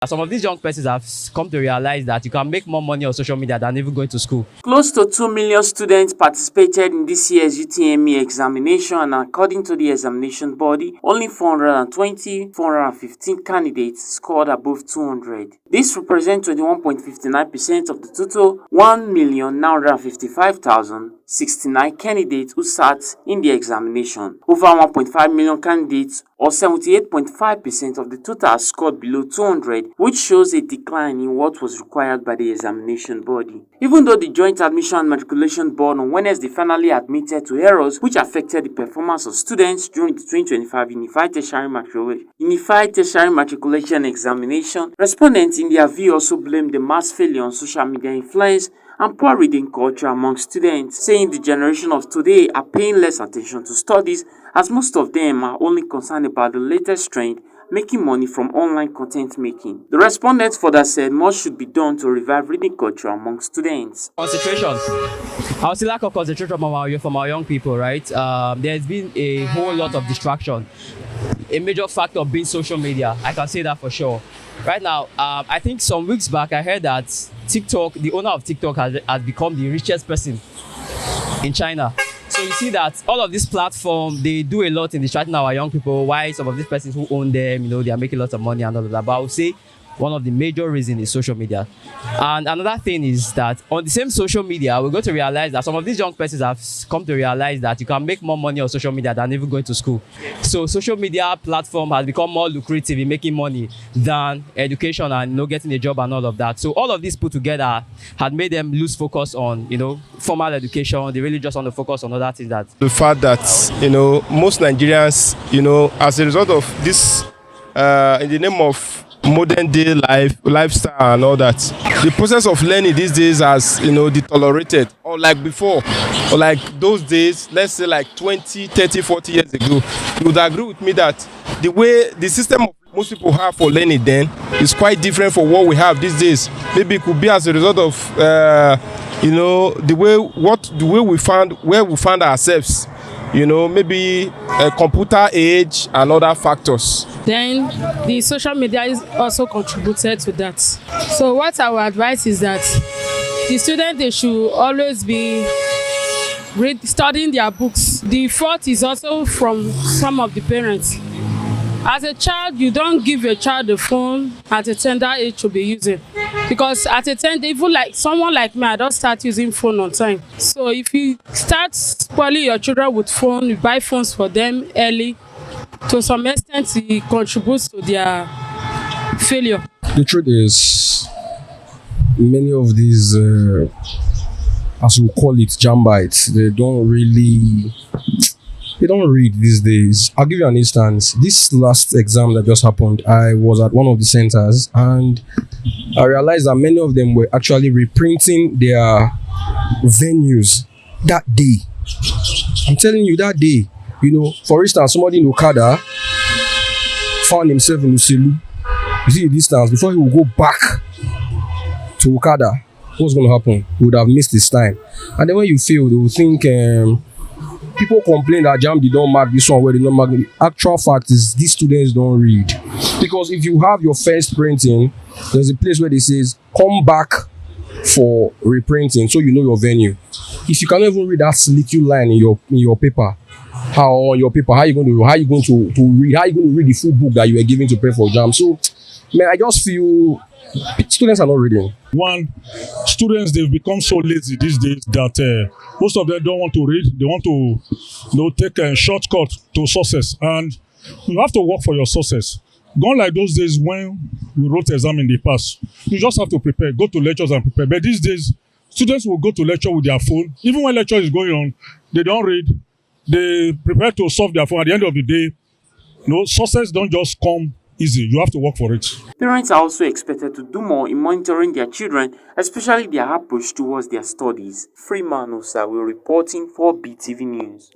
Some of these young persons have come to realize that you can make more money on social media than even going to school. Close to 2 million students participated in this year's UTME examination, and according to the examination body, only 415 candidates scored above 200. This represents 21.59% of the total 1,955,069 candidates who sat in the examination. Over 1.5 million candidates, or 78.5% of the total, scored below 200, which shows a decline in what was required by the examination body. Even though the Joint Admission and Matriculation Board on Wednesday finally admitted to errors which affected the performance of students during the 2025 Unified Tertiary Matriculation Examination, respondents in their view also blamed the mass failure on social media influence and poor reading culture among students, saying the generation of today are paying less attention to studies as most of them are only concerned about the latest trend, making money from online content making. The respondents further said more should be done to revive reading culture among students. Concentration. I would say lack of concentration from our young people, right? There's been a whole lot of distraction. A major factor being social media. I can say that for sure. Right now, I think some weeks back, I heard that TikTok, the owner of TikTok has become the richest person in China. So you see that all of these platforms, they do a lot in distracting our young people. Why some of these persons who own them, they are making lots of money and all of that. But I would say one of the major reasons is social media. And another thing is that on the same social media, we're going to realize that some of these young persons have come to realize that you can make more money on social media than even going to school. So social media platform has become more lucrative in making money than education and getting a job and all of that. So all of this put together had made them lose focus on formal education. They really just want to focus on other things. That the fact that most Nigerians as a result of this in the name of modern day lifestyle and all that, the process of learning these days has deteriorated, or like before, or like those days, let's say like 20, 30, 40 years ago. You would agree with me that the way the system of most people have for learning then is quite different from what we have these days. Maybe it could be as a result of the way we found ourselves, maybe a computer age and other factors. Then the social media is also contributed to that. So what our advice is that the students, they should always be studying their books. The fault is also from some of the parents. As a child, you don't give your child a phone at a tender age to be using, because at a tender, even like someone like me, I don't start using phone on time. So if you start spoiling your children with phone, you buy phones for them early, to some extent it contributes to their failure. The truth is, many of these, as we call it, jambites, they don't read these days. I'll give you an instance. This last exam that just happened, I was at one of the centers and I realized that many of them were actually reprinting their venues that day. I'm telling you, that day. For instance, somebody in Okada found himself in Uselu. You see the distance, before he would go back to Okada, what's going to happen? He would have missed his time. And then when you fail, they will think people complain that JAMB did not mark this one where they don't mark it. Actual fact is these students don't read. Because if you have your first printing, there's a place where they says come back for reprinting, so you know your venue. If you cannot even read that little line in your paper, how are you going to read the full book that you were given to prepare for JAMB? So man, I just feel students are not reading. One, students, they've become so lazy these days that most of them don't want to read. They want to take a shortcut to success, and you have to work for your success. Gone like those days when we wrote exam in the past. You just have to prepare, go to lectures and prepare. But these days, students will go to lecture with their phone. Even when lecture is going on, they don't read. They prepare to solve their phone. At the end of the day, success don't just come easy. You have to work for it. Parents are also expected to do more in monitoring their children, especially their approach towards their studies. Freeman Osa will reporting for BTV News.